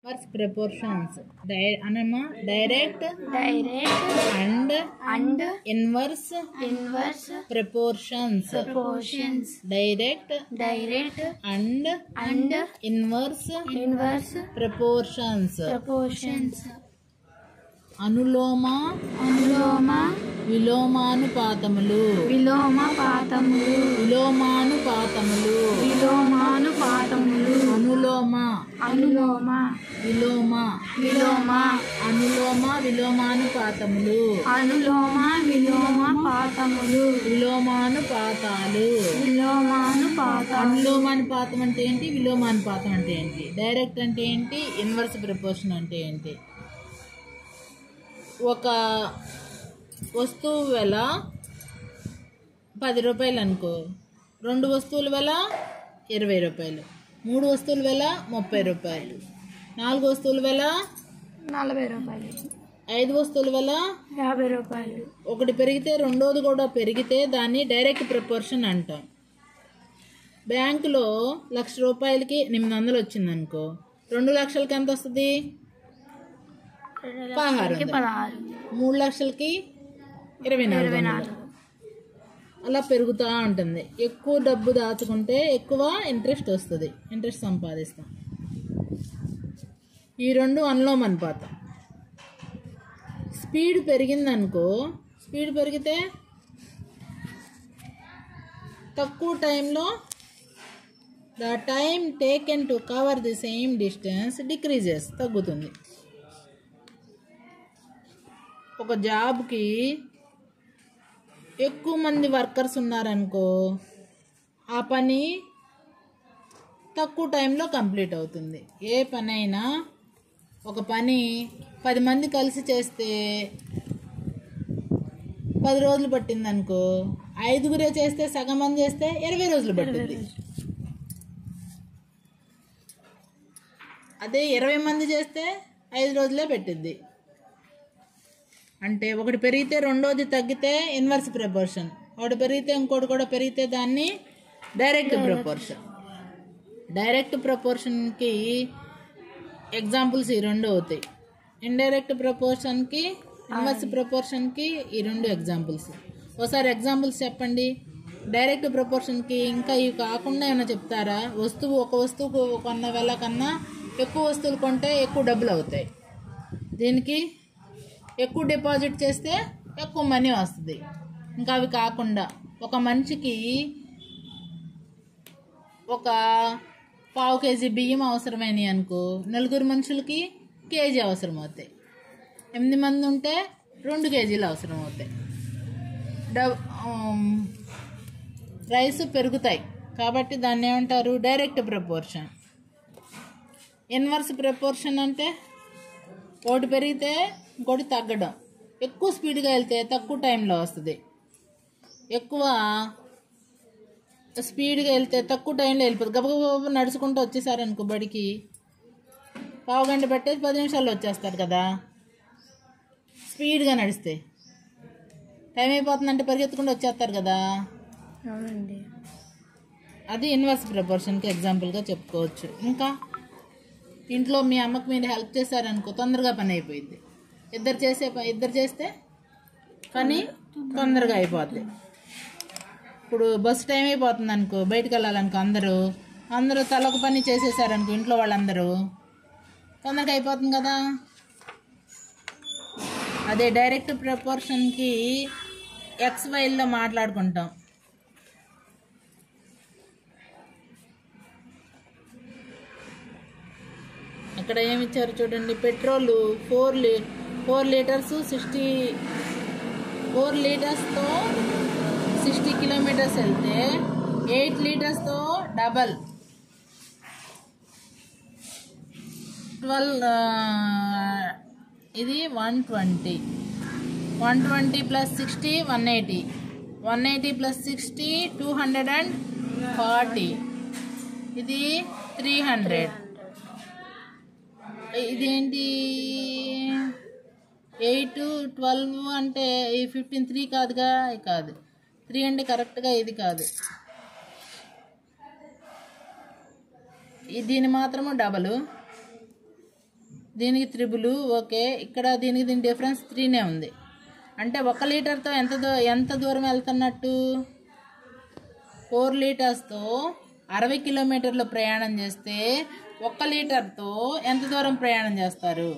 Inverse proportions. Direct and inverse proportions. Direct and inverse proportions. Anulom విలోమానుపాతములు. Anulom విలోమానుపాతములు. విలోమానుపాతాలు. అనులోమానుపాతం అంటే ఏంటి, విలోమానుపాతం అంటే ఏంటి, డైరెక్ట్ అంటే ఏంటి, ఇన్వర్స్ ప్రపోర్షన్ అంటే ఏంటి. ఒక వస్తువు వెల 10 రూపాయలు అనుకో, 2 వస్తువుల వెల 20 రూపాయలు, 3 వస్తువుల వెల 30 రూపాయలు, 4 వస్తువుల వెల 40 రూపాయలు, 5 వస్తువుల వెల 50 రూపాయలు. ఒకటి పెరిగితే రెండోది కూడా పెరిగితే దాన్ని డైరెక్ట్ ప్రపోర్షన్ అంటాం. బ్యాంకులో 1,00,000 రూపాయలకి 800 వచ్చిందనుకో, 2 లక్షలకి ఎంత వస్తుంది, 16. 3 లక్షలకి 24. అలా పెరుగుతూ ఉంటుంది. ఎక్కువ డబ్బు దాచుకుంటే ఎక్కువ ఇంట్రెస్ట్ వస్తుంది, ఇంట్రెస్ట్ సంపాదిస్తాం. ఈ రెండు అనులోమానుపాతం. స్పీడ్ పెరిగిందనుకో, స్పీడ్ పెరిగితే తక్కువ టైంలో the time taken to cover the same distance decreases, తగ్గుతుంది. ఒక జాబ్కి ఎక్కువ మంది వర్కర్స్ ఉన్నారనుకో, ఆ పని తక్కువ టైంలో కంప్లీట్ అవుతుంది. ఏ పనైనా ఒక పని 10 మంది కలిసి చేస్తే 10 రోజులు పట్టిందనుకో, 5గురే చేస్తే, సగం మంది చేస్తే 20 రోజులు పట్టింది. అదే 20 మంది చేస్తే 5 రోజులే పెట్టింది. అంటే ఒకటి పెరిగితే రెండోది తగ్గితే ఇన్వర్స్ ప్రపోర్షన్, ఒకటి పెరిగితే ఇంకోటి కూడా పెరిగితే దాన్ని డైరెక్ట్ ప్రపోర్షన్. డైరెక్ట్ ప్రపోర్షన్కి ఎగ్జాంపుల్స్ ఈ రెండు అవుతాయి. ఇండైరెక్ట్ ప్రపోర్షన్కి, ఇన్వర్స్ ప్రపోర్షన్కి ఈ రెండు ఎగ్జాంపుల్స్. ఒకసారి ఎగ్జాంపుల్స్ చెప్పండి. డైరెక్ట్ ప్రపోర్షన్కి ఇంకా ఇవి కాకుండా ఏమైనా చెప్తారా? ఒక వస్తువు కొన్న వేళ కన్నా ఎక్కువ వస్తువులు కొంటే ఎక్కువ డబ్బులు అవుతాయి. దీనికి ఎక్కువ డిపాజిట్ చేస్తే ఎక్కువ మనీ వస్తుంది. ఇంకా అవి కాకుండా ఒక మనిషికి ఒక 1/4 కేజీ బియ్యం అవసరమైనవి అనుకో, 4 మనుషులకి కేజీ అవసరం అవుతాయి. 8 మంది ఉంటే 2 కేజీలు అవసరం అవుతాయి. రైస్ పెరుగుతాయి కాబట్టి దాన్ని ఏమంటారు, డైరెక్ట్ ప్రపోర్షన్. ఇన్వర్స్ ప్రపోర్షన్ అంటే ఒకటి పెరిగితే ఇంకోటి తగ్గడం. ఎక్కువ స్పీడ్గా వెళ్తే తక్కువ టైంలో వస్తుంది, ఎక్కువ స్పీడ్గా వెళ్తే తక్కువ టైంలో వెళ్ళిపోతుంది. గబగబా నడుచుకుంటూ వచ్చేసారనుకో బడికి, 1/2 గంట పట్టేది 10 నిమిషాల్లో వచ్చేస్తారు కదా. స్పీడ్గా నడిస్తే టైం అయిపోతుందంటే పరిగెత్తుకుంటూ వచ్చేస్తారు కదా. అవునండి, అది ఇన్వర్స్ ప్రపోర్షన్కి ఎగ్జాంపుల్గా చెప్పుకోవచ్చు. ఇంకా ఇంట్లో మీ అమ్మకి మీరు హెల్ప్ చేశారనుకో, తొందరగా పని అయిపోయింది. ఇద్దరు చేస్తే పని తొందరగా అయిపోద్ది. ఇప్పుడు బస్సు టైం అయిపోతుంది అనుకో, బయటకు వెళ్ళాలనుకో, అందరూ తలొక పని చేసేసారనుకో, ఇంట్లో వాళ్ళందరూ, తొందరగా అయిపోతుంది కదా. అదే డైరెక్ట్ ప్రపోర్షన్కి XYలో మాట్లాడుకుంటాం. ఇక్కడ ఏమి ఇచ్చారు చూడండి. పెట్రోల్ 4 లీటర్స్ 4 లీటర్స్తో 60 కిలోమీటర్స్ వెళ్తే 8 లీటర్స్తో డబల్ 12 ఇది 120 ప్లస్ 60 180 ప్లస్ 60 240, ఇది 300. ఇదేంటి 8 12 అంటే 15 3 కాదుగా, కాదు 3 అంటే కరెక్ట్గా ఇది కాదు. దీని మాత్రము డబలు, దీనికి త్రిబుల్. ఓకే, ఇక్కడ దీనికి డిఫరెన్స్ 3నే ఉంది. అంటే 1 లీటర్తో ఎంత దూరం వెళ్తున్నట్టు? 4 లీటర్స్తో 60 కిలోమీటర్లు ప్రయాణం చేస్తే 1 లీటర్తో ఎంత దూరం ప్రయాణం చేస్తారు?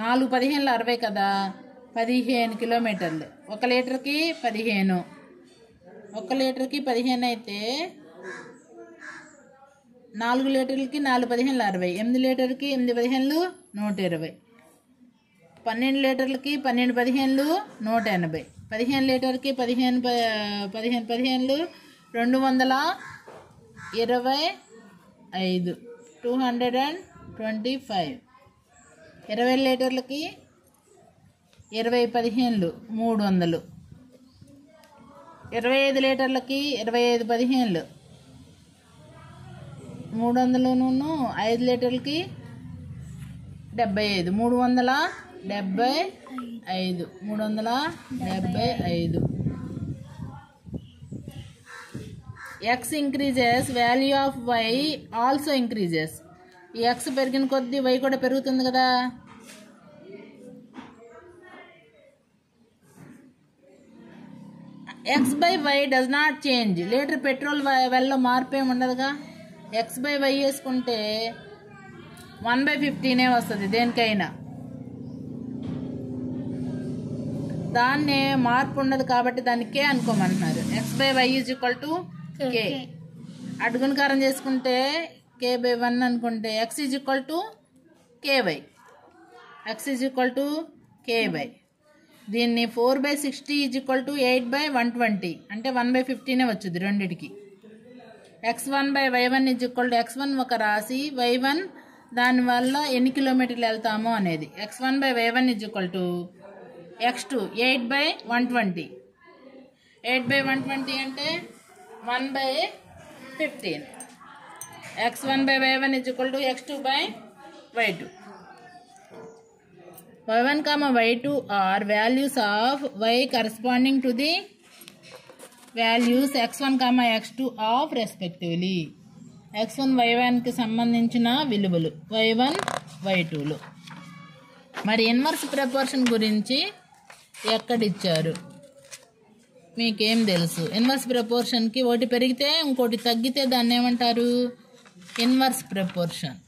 4 15 60 కదా, 15 కిలోమీటర్లు. 1 లీటర్కి 15. 1 లీటర్కి 15 అయితే 4 లీటర్లకి 4 15 60. 8 లీటర్కి 8 15 120. 12 లీటర్లకి 12 15 180. 15 లీటర్కి 15 225. 225. 20 లీటర్లకి 20 15 300. 25 లీటర్లకి 25 15 300. 5 లీటర్లకి 75. 375. 375. X increases, value of y also increases. ఈ x పెరిగిన కొద్దీ y కూడా పెరుగుతుంది కదా. x by y does not change. Litre petrol వెల్లో మార్పు ఏమి ఉండదుగా. x by y వేసుకుంటే 1/15 వస్తుంది దేనికైనా. దాన్నే మార్పు ఉండదు కాబట్టి దాన్ని k అనుకోమంటున్నారు. x by y is equal to k. అడ్గుణకారం చేసుకుంటే k/1 అనుకుంటే x is equal to ky. x is equal to ky. దీన్ని 4/60 is equal to 8/120 అంటే 1/15 వచ్చింది రెండిటికి. x1/y1 is equal to x1 ఒక రాసి y1 దానివల్ల ఎన్ని కిలోమీటర్లు వెళ్తామో అనేది. x1/y1 is equal to x2 8/120. 8/120 అంటే 1/15. x1/y1 is equal to x2/y2. y1, y2 are values of y corresponding to the values x1, x2 of respectively. x1 y1 కి సంబంధించిన విలువలు y1 y2లు. మరి ఇన్వర్స్ ప్రపోర్షన్ గురించి ఎక్కడిచ్చారు మీకేం తెలుసు? ఇన్వర్స్ ప్రపోర్షన్కి ఒకటి పెరిగితే ఇంకోటి తగ్గితే దాన్ని ఏమంటారు? Inverse proportion.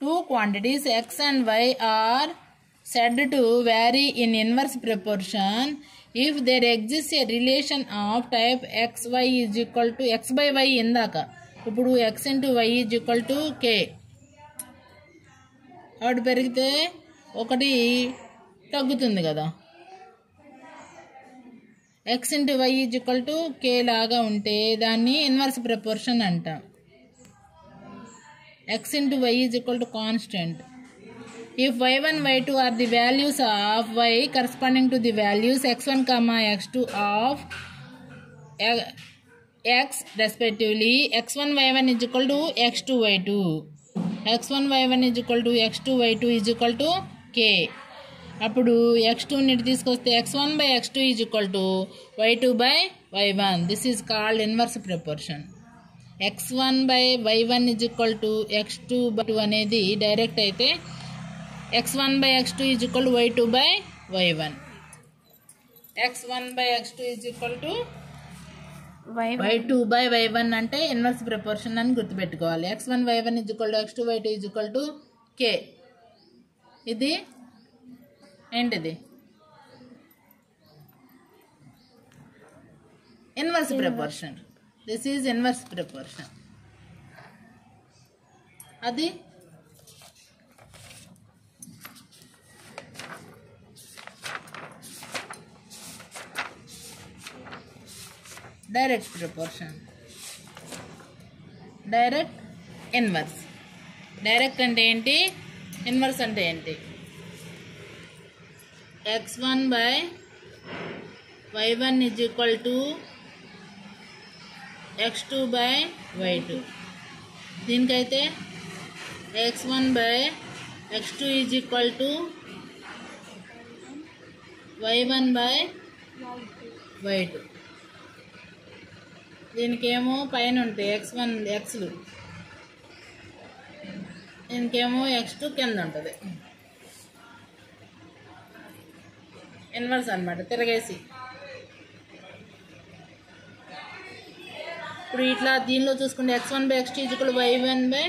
Two quantities x and y are said to vary in inverse proportion if there exists a relation of type xy is equal to x by y. ఇందాక ఇప్పుడు x into y is equal to k. ఒకటి పెరిగితే ఒకటి తగ్గుతుంది కదా. x into y is equal to k లాగా ఉంటే దాన్ని ఇన్వర్స్ ప్రపోర్షన్ అంటాం. x into y is equal to constant. If y1 y2 are the values of y corresponding to the values x1, x2 of x respectively, x1 y1 is equal to x2 y2. x1 y1 is equal to x2 y2 is equal to k. అప్పుడు x2 ని తీసుకొస్తే x1/x2 is equal to y2/y1. This is called inverse proportion. x1/y1 is equal to x2/2 అనేది direct అయితే x1/x2 is equal to y2/y1. x1/x2 is equal to y2/y1 అంటే inverse proportion అని గుర్తుపెట్టుకోవాలి. x1 y1 is equal to x2 y2 is equal to k. ఇది ఏంటిది? Inverse proportion. This is inverse proportion. అది direct proportion. Direct, inverse. Direct అంటే ఏంటి? Inverse అంటే ఏంటి? x1/y1 is equal to x2/y2. దీనికైతే x1 by x2 is equal to y1 by y2. దీనికేమో పైన ఉంటాయి x1 xలు, దీనికేమో x2 కింద ఉంటుంది. ఇన్వర్స్ అనమాట, తిరగేసి. ఇప్పుడు ఇట్లా దీనిలో చూసుకుంటే x1 by x2 is equal to y1 by